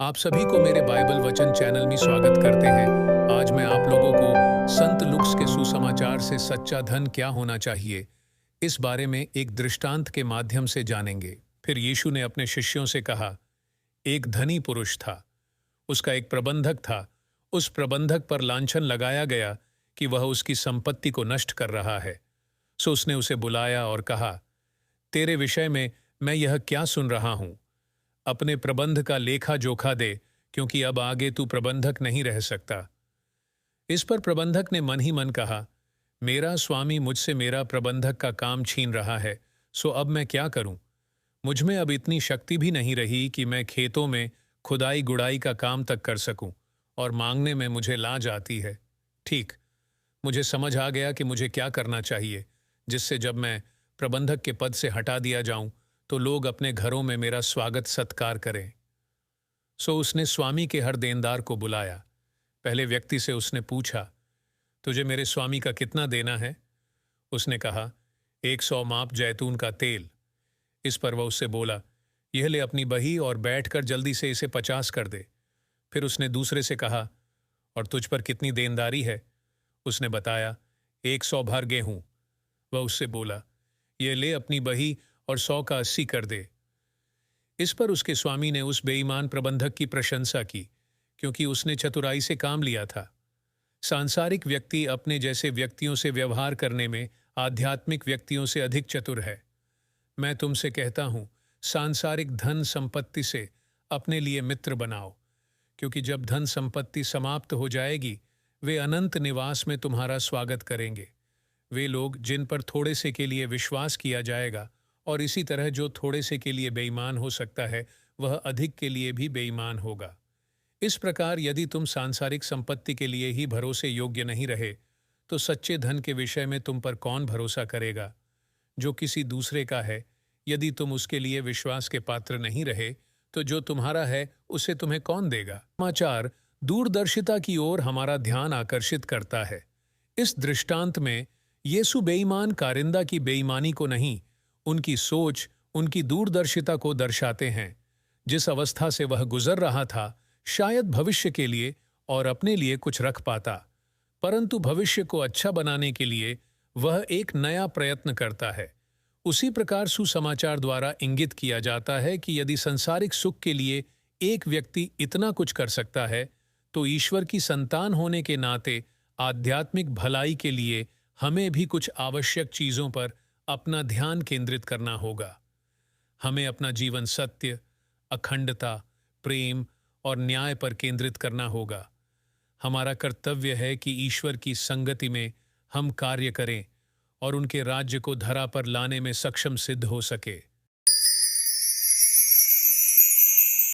आप सभी को मेरे बाइबल वचन चैनल में स्वागत करते हैं। आज मैं आप लोगों को संत लुक्स के सुसमाचार से सच्चा धन क्या होना चाहिए, इस बारे में एक दृष्टांत के माध्यम से जानेंगे। फिर यीशु ने अपने शिष्यों से कहा, एक धनी पुरुष था। उसका एक प्रबंधक था। उस प्रबंधक पर लांछन लगाया गया कि वह उसकी संपत्ति को नष्ट कर रहा है। सो उसने उसे बुलाया और कहा, तेरे विषय में मैं यह क्या सुन रहा हूं? अपने प्रबंध का लेखा जोखा दे, क्योंकि अब आगे तू प्रबंधक नहीं रह सकता। इस पर प्रबंधक ने मन ही मन कहा, मेरा स्वामी मुझसे मेरा प्रबंधक का काम छीन रहा है, सो अब मैं क्या करूं? मुझ में अब इतनी शक्ति भी नहीं रही कि मैं खेतों में खुदाई गुड़ाई का काम तक कर सकूं, और मांगने में मुझे लाज आती है। ठीक, मुझे समझ आ गया कि मुझे क्या करना चाहिए, जिससे जब मैं प्रबंधक के पद से हटा दिया जाऊं तो लोग अपने घरों में मेरा स्वागत सत्कार करें। सो उसने स्वामी के हर देनदार को बुलाया। पहले व्यक्ति से उसने पूछा, तुझे मेरे स्वामी का कितना देना है? उसने कहा, 100 माप जैतून का तेल। इस पर वह उससे बोला, यह ले अपनी बही और बैठकर जल्दी से इसे 50 कर दे। फिर उसने दूसरे से कहा, और तुझ पर कितनी देनदारी है? उसने बताया, 100 भर गेहूं। वह उससे बोला, यह ले अपनी बही और 100 का 80 कर दे। इस पर उसके स्वामी ने उस बेईमान प्रबंधक की प्रशंसा की, क्योंकि उसने चतुराई से काम लिया था। सांसारिक व्यक्ति अपने जैसे व्यक्तियों से व्यवहार करने में आध्यात्मिक व्यक्तियों से अधिक चतुर है। मैं तुमसे कहता हूं, सांसारिक धन संपत्ति से अपने लिए मित्र बनाओ, क्योंकि जब धन संपत्ति समाप्त हो जाएगी, वे अनंत निवास में तुम्हारा स्वागत करेंगे। वे लोग जिन पर थोड़े से के लिए विश्वास किया जाएगा, और इसी तरह जो थोड़े से के लिए बेईमान हो सकता है, वह अधिक के लिए भी बेईमान होगा। इस प्रकार यदि तुम सांसारिक संपत्ति के लिए ही भरोसे योग्य नहीं रहे, तो सच्चे धन के विषय में तुम पर कौन भरोसा करेगा, जो किसी दूसरे का है? यदि तुम उसके लिए विश्वास के पात्र नहीं रहे, तो जो तुम्हारा है उसे तुम्हें कौन देगा? समाचार दूरदर्शिता की ओर हमारा ध्यान आकर्षित करता है। इस दृष्टांत में यीशु बेईमान कारिंदा की बेईमानी को नहीं, उनकी सोच, उनकी दूरदर्शिता को दर्शाते हैं। जिस अवस्था से वह गुजर रहा था, शायद भविष्य के लिए और अपने लिए कुछ रख पाता, परंतु भविष्य को अच्छा बनाने के लिए वह एक नया प्रयत्न करता है। उसी प्रकार सुसमाचार द्वारा इंगित किया जाता है कि यदि संसारिक सुख के लिए एक व्यक्ति इतना कुछ कर सकता है, तो ईश्वर की संतान होने के नाते आध्यात्मिक भलाई के लिए हमें भी कुछ आवश्यक चीजों पर अपना ध्यान केंद्रित करना होगा। हमें अपना जीवन सत्य, अखंडता, प्रेम और न्याय पर केंद्रित करना होगा। हमारा कर्तव्य है कि ईश्वर की संगति में हम कार्य करें और उनके राज्य को धरा पर लाने में सक्षम सिद्ध हो सके।